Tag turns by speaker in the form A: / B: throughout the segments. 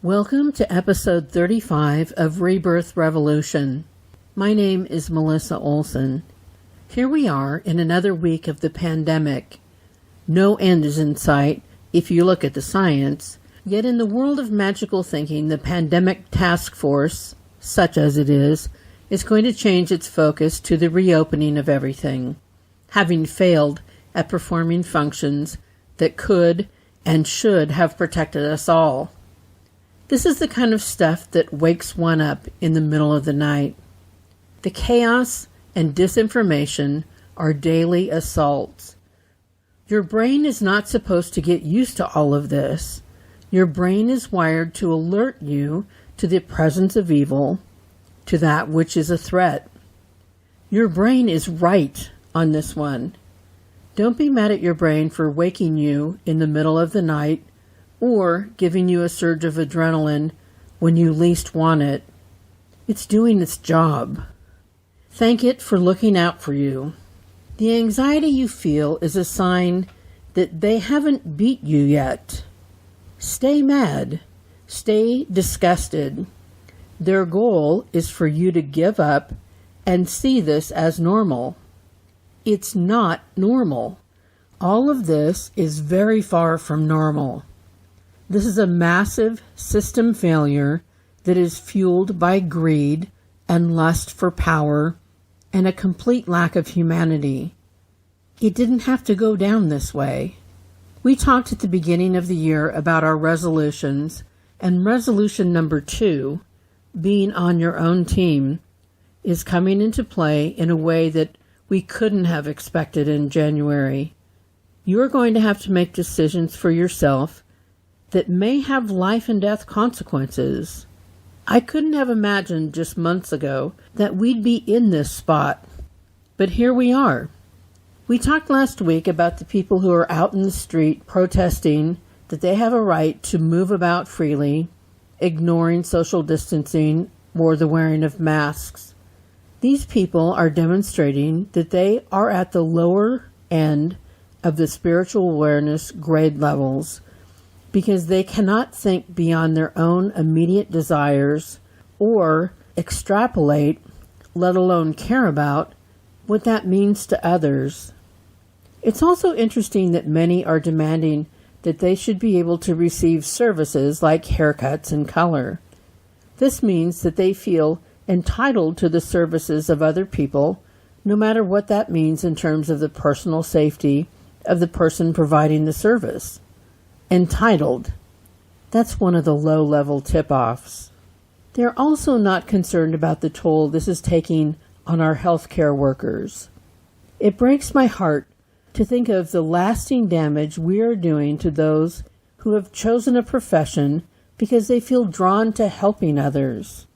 A: Welcome to episode 35 of Rebirth Revolution. My name is Melissa Olson. Here we are in another week of the pandemic. No end is in sight if you look at the science, yet in the world of magical thinking, the pandemic task force, such as it is going to change its focus to the reopening of everything, having failed at performing functions that could and should have protected us all. This is the kind of stuff that wakes one up in the middle of the night. The chaos and disinformation are daily assaults. Your brain is not supposed to get used to all of this. Your brain is wired to alert you to the presence of evil, to that which is a threat. Your brain is right on this one. Don't be mad at your brain for waking you in the middle of the night or giving you a surge of adrenaline when you least want it. It's doing its job. Thank it for looking out for you. The anxiety you feel is a sign that they haven't beat you yet. Stay mad. Stay disgusted. Their goal is for you to give up and see this as normal. It's not normal. All of this is very far from normal. This is a massive system failure that is fueled by greed and lust for power and a complete lack of humanity. It didn't have to go down this way. We talked at the beginning of the year about our resolutions, and resolution number 2, being on your own team, is coming into play in a way that we couldn't have expected in January. You're going to have to make decisions for yourself that may have life and death consequences. I couldn't have imagined just months ago that we'd be in this spot, but here we are. We talked last week about the people who are out in the street protesting that they have a right to move about freely, ignoring social distancing or the wearing of masks. These people are demonstrating that they are at the lower end of the spiritual awareness grade levels, because they cannot think beyond their own immediate desires or extrapolate, let alone care about, what that means to others. It's also interesting that many are demanding that they should be able to receive services like haircuts and color. This means that they feel entitled to the services of other people, no matter what that means in terms of the personal safety of the person providing the service. Entitled. That's one of the low-level tip-offs. They're also not concerned about the toll this is taking on our healthcare workers. It breaks my heart to think of the lasting damage we are doing to those who have chosen a profession because they feel drawn to helping others.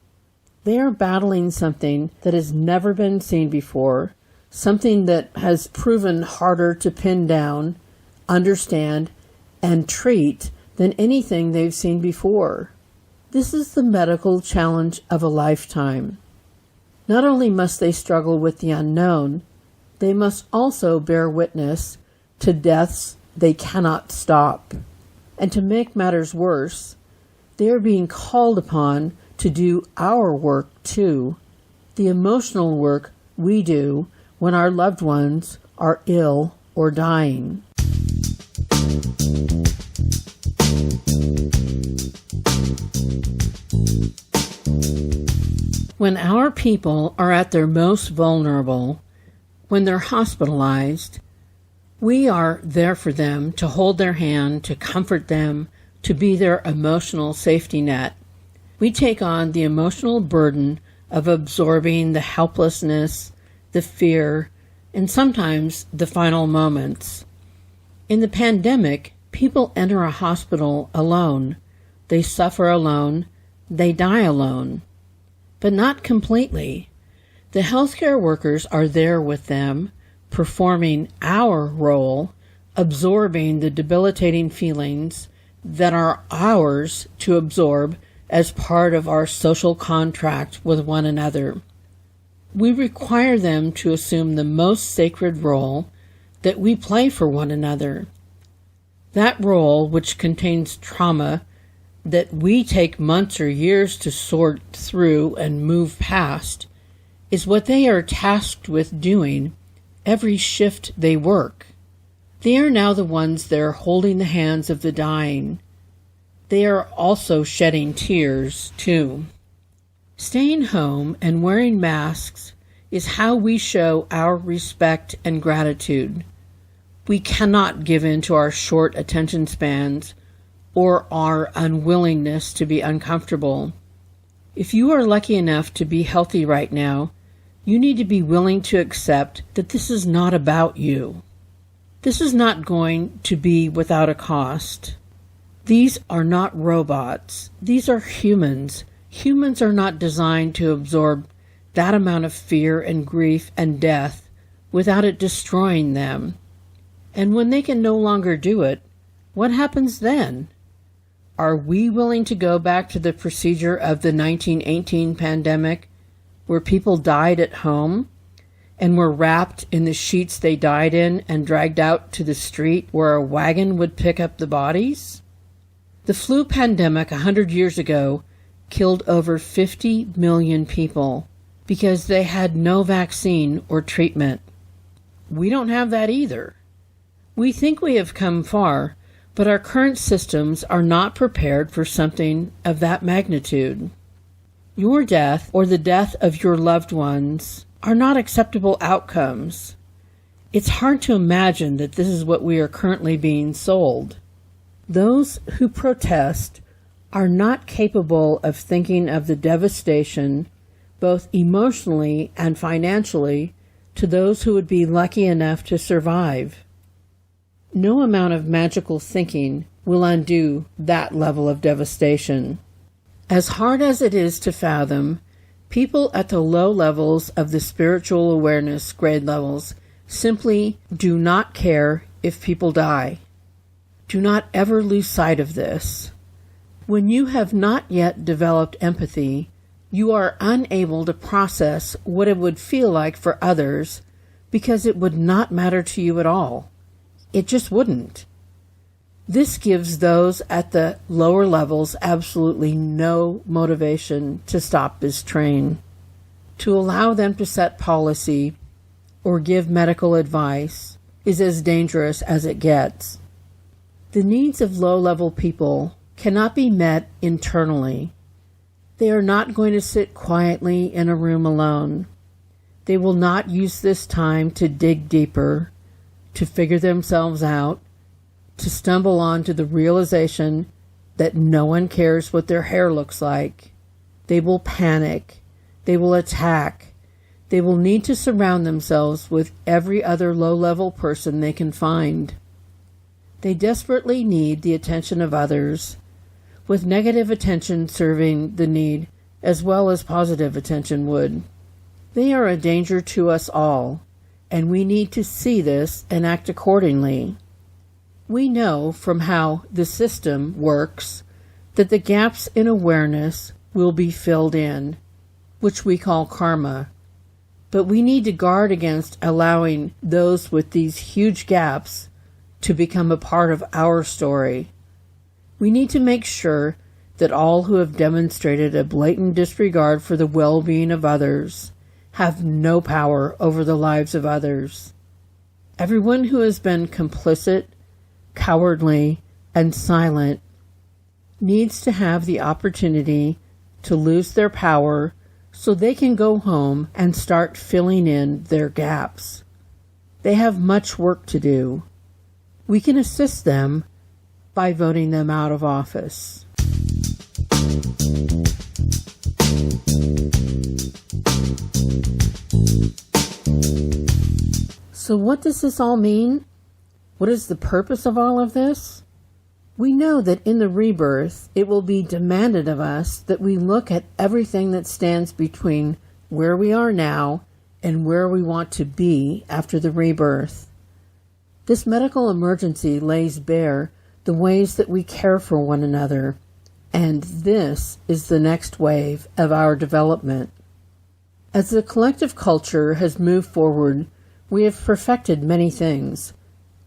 A: They are battling something that has never been seen before, something that has proven harder to pin down, understand, and treat than anything they've seen before. This is the medical challenge of a lifetime. Not only must they struggle with the unknown, they must also bear witness to deaths they cannot stop. And to make matters worse, they are being called upon to do our work too, the emotional work we do when our loved ones are ill or dying. When our people are at their most vulnerable, when they're hospitalized, we are there for them, to hold their hand, to comfort them, to be their emotional safety net. We take on the emotional burden of absorbing the helplessness, the fear, and sometimes the final moments. In the pandemic, people enter a hospital alone. They suffer alone. They die alone. But not completely. The healthcare workers are there with them, performing our role, absorbing the debilitating feelings that are ours to absorb as part of our social contract with one another. We require them to assume the most sacred role that we play for one another. That role, which contains trauma that we take months or years to sort through and move past, is what they are tasked with doing every shift they work. They are now the ones that are holding the hands of the dying. They are also shedding tears, too. Staying home and wearing masks is how we show our respect and gratitude. We cannot give in to our short attention spans or our unwillingness to be uncomfortable. If you are lucky enough to be healthy right now, you need to be willing to accept that this is not about you. This is not going to be without a cost. These are not robots. These are humans. Humans are not designed to absorb that amount of fear and grief and death without it destroying them. And when they can no longer do it, what happens then? Are we willing to go back to the procedure of the 1918 pandemic, where people died at home and were wrapped in the sheets they died in and dragged out to the street where a wagon would pick up the bodies? The flu pandemic 100 years ago killed over 50 million people because they had no vaccine or treatment. We don't have that either. We think we have come far, but our current systems are not prepared for something of that magnitude. Your death or the death of your loved ones are not acceptable outcomes. It's hard to imagine that this is what we are currently being sold. Those who protest are not capable of thinking of the devastation, both emotionally and financially, to those who would be lucky enough to survive. No amount of magical thinking will undo that level of devastation. As hard as it is to fathom, people at the low levels of the spiritual awareness grade levels simply do not care if people die. Do not ever lose sight of this. When you have not yet developed empathy, you are unable to process what it would feel like for others because it would not matter to you at all. It just wouldn't. This gives those at the lower levels absolutely no motivation to stop this train. To allow them to set policy or give medical advice is as dangerous as it gets. The needs of low-level people cannot be met internally. They are not going to sit quietly in a room alone. They will not use this time to dig deeper, to figure themselves out, to stumble onto the realization that no one cares what their hair looks like. They will panic. They will attack. They will need to surround themselves with every other low-level person they can find. They desperately need the attention of others, with negative attention serving the need as well as positive attention would. They are a danger to us all, and we need to see this and act accordingly. We know from how the system works that the gaps in awareness will be filled in, which we call karma. But we need to guard against allowing those with these huge gaps to become a part of our story. We need to make sure that all who have demonstrated a blatant disregard for the well-being of others have no power over the lives of others. Everyone who has been complicit, cowardly, and silent needs to have the opportunity to lose their power so they can go home and start filling in their gaps. They have much work to do. We can assist them by voting them out of office. So what does this all mean? What is the purpose of all of this? We know that in the rebirth, it will be demanded of us that we look at everything that stands between where we are now and where we want to be after the rebirth. This medical emergency lays bare the ways that we care for one another, and this is the next wave of our development. As the collective culture has moved forward, we have perfected many things.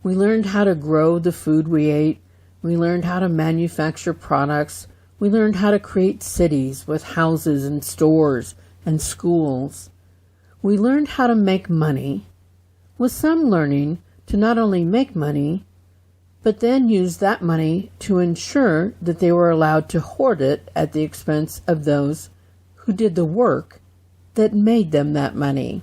A: We learned how to grow the food we ate. We learned how to manufacture products. We learned how to create cities with houses and stores and schools. We learned how to make money, with some learning to not only make money, but then use that money to ensure that they were allowed to hoard it at the expense of those who did the work that made them that money.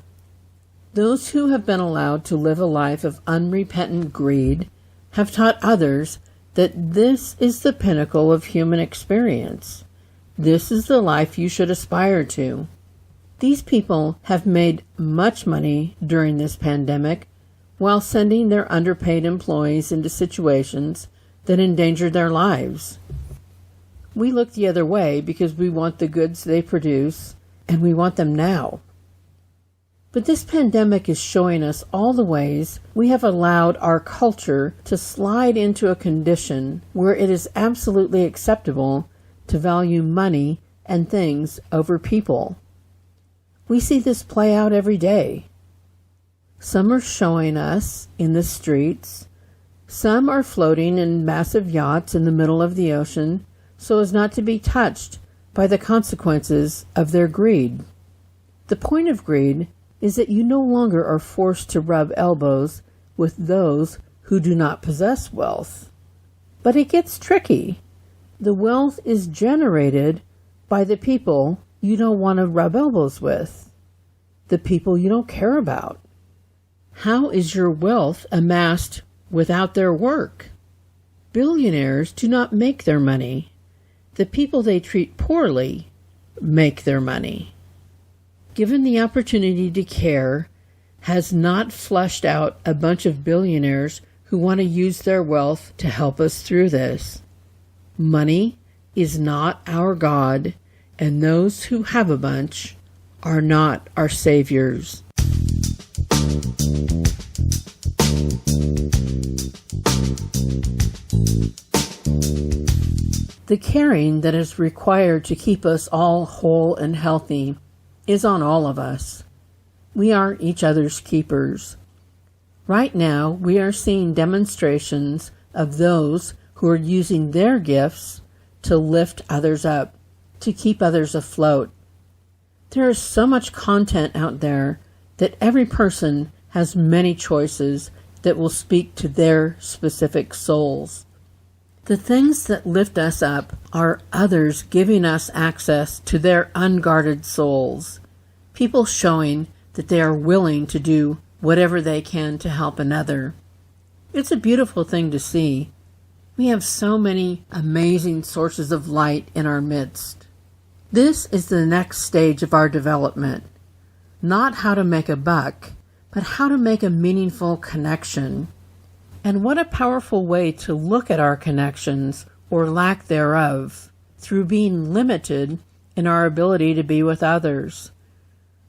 A: Those who have been allowed to live a life of unrepentant greed have taught others that this is the pinnacle of human experience. This is the life you should aspire to. These people have made much money during this pandemic while sending their underpaid employees into situations that endanger their lives. We look the other way because we want the goods they produce, and we want them now. But this pandemic is showing us all the ways we have allowed our culture to slide into a condition where it is absolutely acceptable to value money and things over people. We see this play out every day. Some are showing us in the streets. Some are floating in massive yachts in the middle of the ocean so as not to be touched by the consequences of their greed. The point of greed is that you no longer are forced to rub elbows with those who do not possess wealth. But it gets tricky. The wealth is generated by the people you don't want to rub elbows with, the people you don't care about. How is your wealth amassed without their work? Billionaires do not make their money. The people they treat poorly make their money. Given the opportunity to care, has not flushed out a bunch of billionaires who want to use their wealth to help us through this. Money is not our God, and those who have a bunch are not our saviors. The caring that is required to keep us all whole and healthy is on all of us. We are each other's keepers. Right now, we are seeing demonstrations of those who are using their gifts to lift others up, to keep others afloat. There is so much content out there that every person has many choices that will speak to their specific souls. The things that lift us up are others giving us access to their unguarded souls. People showing that they are willing to do whatever they can to help another. It's a beautiful thing to see. We have so many amazing sources of light in our midst. This is the next stage of our development. Not how to make a buck, but how to make a meaningful connection. And what a powerful way to look at our connections, or lack thereof, through being limited in our ability to be with others.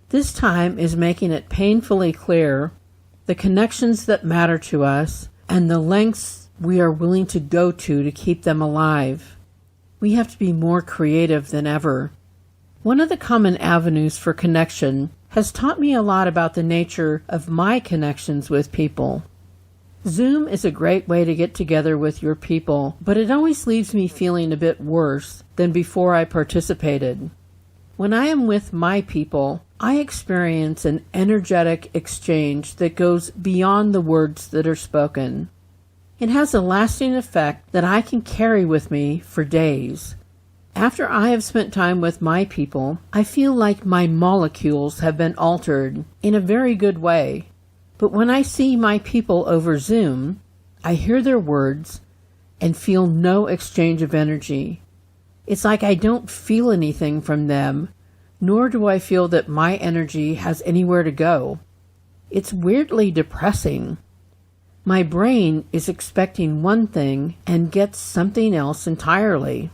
A: This time is making it painfully clear the connections that matter to us and the lengths we are willing to go to keep them alive. We have to be more creative than ever. One of the common avenues for connection has taught me a lot about the nature of my connections with people. Zoom is a great way to get together with your people, but it always leaves me feeling a bit worse than before I participated. When I am with my people, I experience an energetic exchange that goes beyond the words that are spoken. It has a lasting effect that I can carry with me for days. After I have spent time with my people, I feel like my molecules have been altered in a very good way. But when I see my people over Zoom, I hear their words and feel no exchange of energy. It's like I don't feel anything from them, nor do I feel that my energy has anywhere to go. It's weirdly depressing. My brain is expecting one thing and gets something else entirely.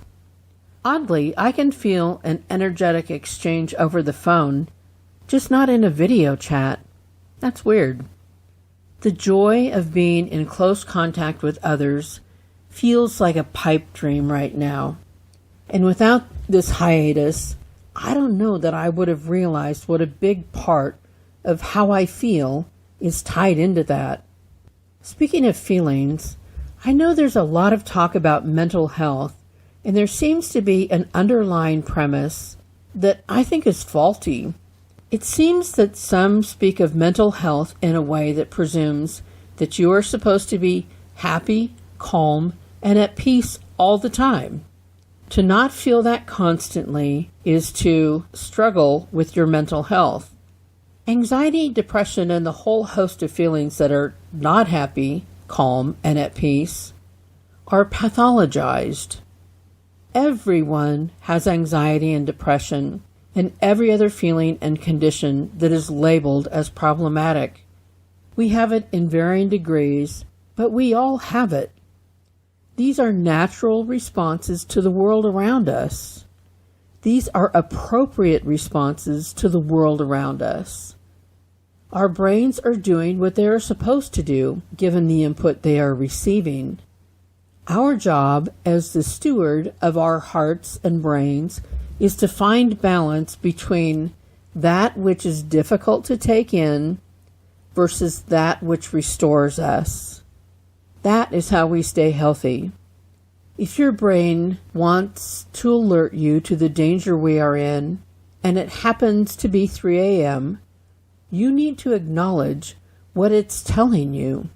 A: Oddly, I can feel an energetic exchange over the phone, just not in a video chat. That's weird. The joy of being in close contact with others feels like a pipe dream right now. And without this hiatus, I don't know that I would have realized what a big part of how I feel is tied into that. Speaking of feelings, I know there's a lot of talk about mental health, and there seems to be an underlying premise that I think is faulty. It seems that some speak of mental health in a way that presumes that you are supposed to be happy, calm, and at peace all the time. To not feel that constantly is to struggle with your mental health. Anxiety, depression, and the whole host of feelings that are not happy, calm, and at peace are pathologized. Everyone has anxiety and depression and every other feeling and condition that is labeled as problematic. We have it in varying degrees, but we all have it. These are natural responses to the world around us. These are appropriate responses to the world around us. Our brains are doing what they are supposed to do, given the input they are receiving. Our job as the steward of our hearts and brains is to find balance between that which is difficult to take in versus that which restores us. That is how we stay healthy. If your brain wants to alert you to the danger we are in, and it happens to be 3 a.m., you need to acknowledge what it's telling you.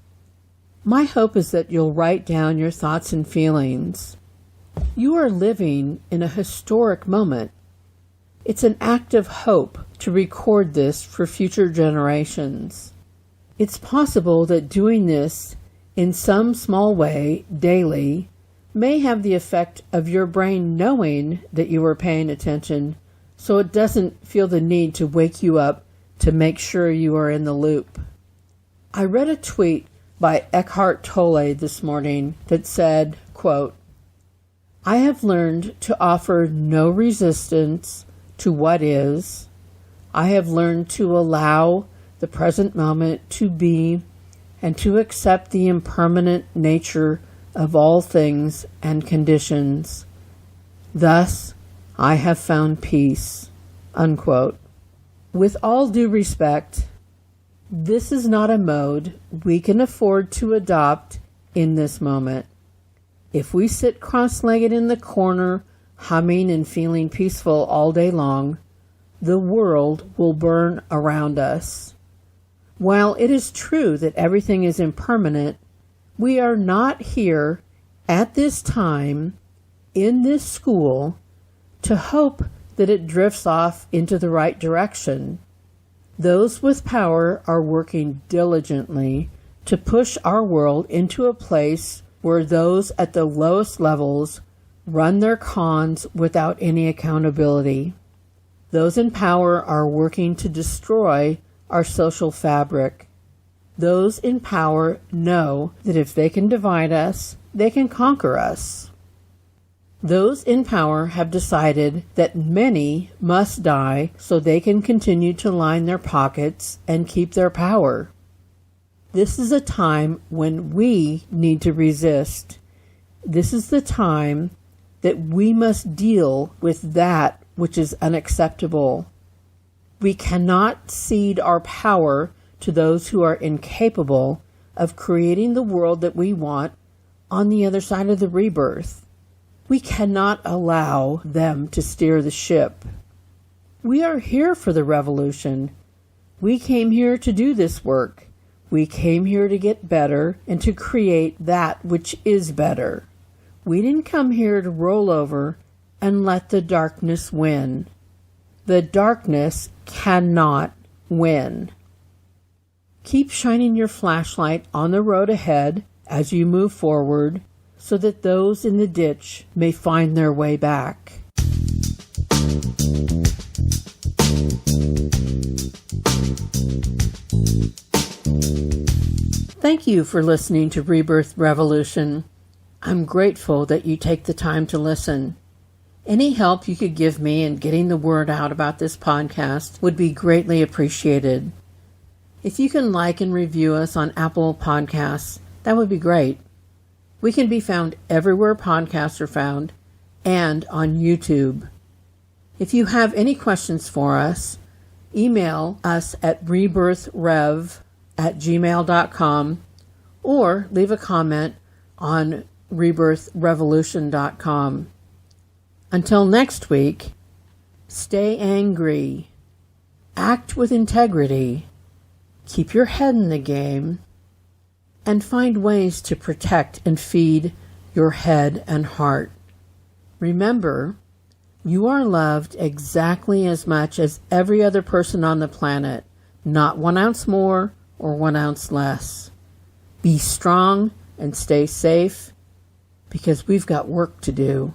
A: My hope is that you'll write down your thoughts and feelings. You are living in a historic moment. It's an act of hope to record this for future generations. It's possible that doing this in some small way daily may have the effect of your brain knowing that you are paying attention, so it doesn't feel the need to wake you up to make sure you are in the loop. I read a tweet by Eckhart Tolle this morning that said, quote, "I have learned to offer no resistance to what is. I have learned to allow the present moment to be and to accept the impermanent nature of all things and conditions. Thus, I have found peace." Unquote. With all due respect, this is not a mode we can afford to adopt in this moment. If we sit cross-legged in the corner, humming and feeling peaceful all day long, the world will burn around us. While it is true that everything is impermanent, we are not here at this time in this school to hope that it drifts off into the right direction. Those with power are working diligently to push our world into a place where those at the lowest levels run their cons without any accountability. Those in power are working to destroy our social fabric. Those in power know that if they can divide us, they can conquer us. Those in power have decided that many must die so they can continue to line their pockets and keep their power. This is a time when we need to resist. This is the time that we must deal with that which is unacceptable. We cannot cede our power to those who are incapable of creating the world that we want on the other side of the rebirth. We cannot allow them to steer the ship. We are here for the revolution. We came here to do this work. We came here to get better and to create that which is better. We didn't come here to roll over and let the darkness win. The darkness cannot win. Keep shining your flashlight on the road ahead as you move forward, so that those in the ditch may find their way back. Thank you for listening to Rebirth Revolution. I'm grateful that you take the time to listen. Any help you could give me in getting the word out about this podcast would be greatly appreciated. If you can like and review us on Apple Podcasts, that would be great. We can be found everywhere podcasts are found and on YouTube. If you have any questions for us, email us at rebirthrev@gmail.com or leave a comment on rebirthrevolution.com. Until next week, stay angry, act with integrity, keep your head in the game, and find ways to protect and feed your head and heart. Remember, you are loved exactly as much as every other person on the planet, not 1 ounce more or 1 ounce less. Be strong and stay safe, because we've got work to do.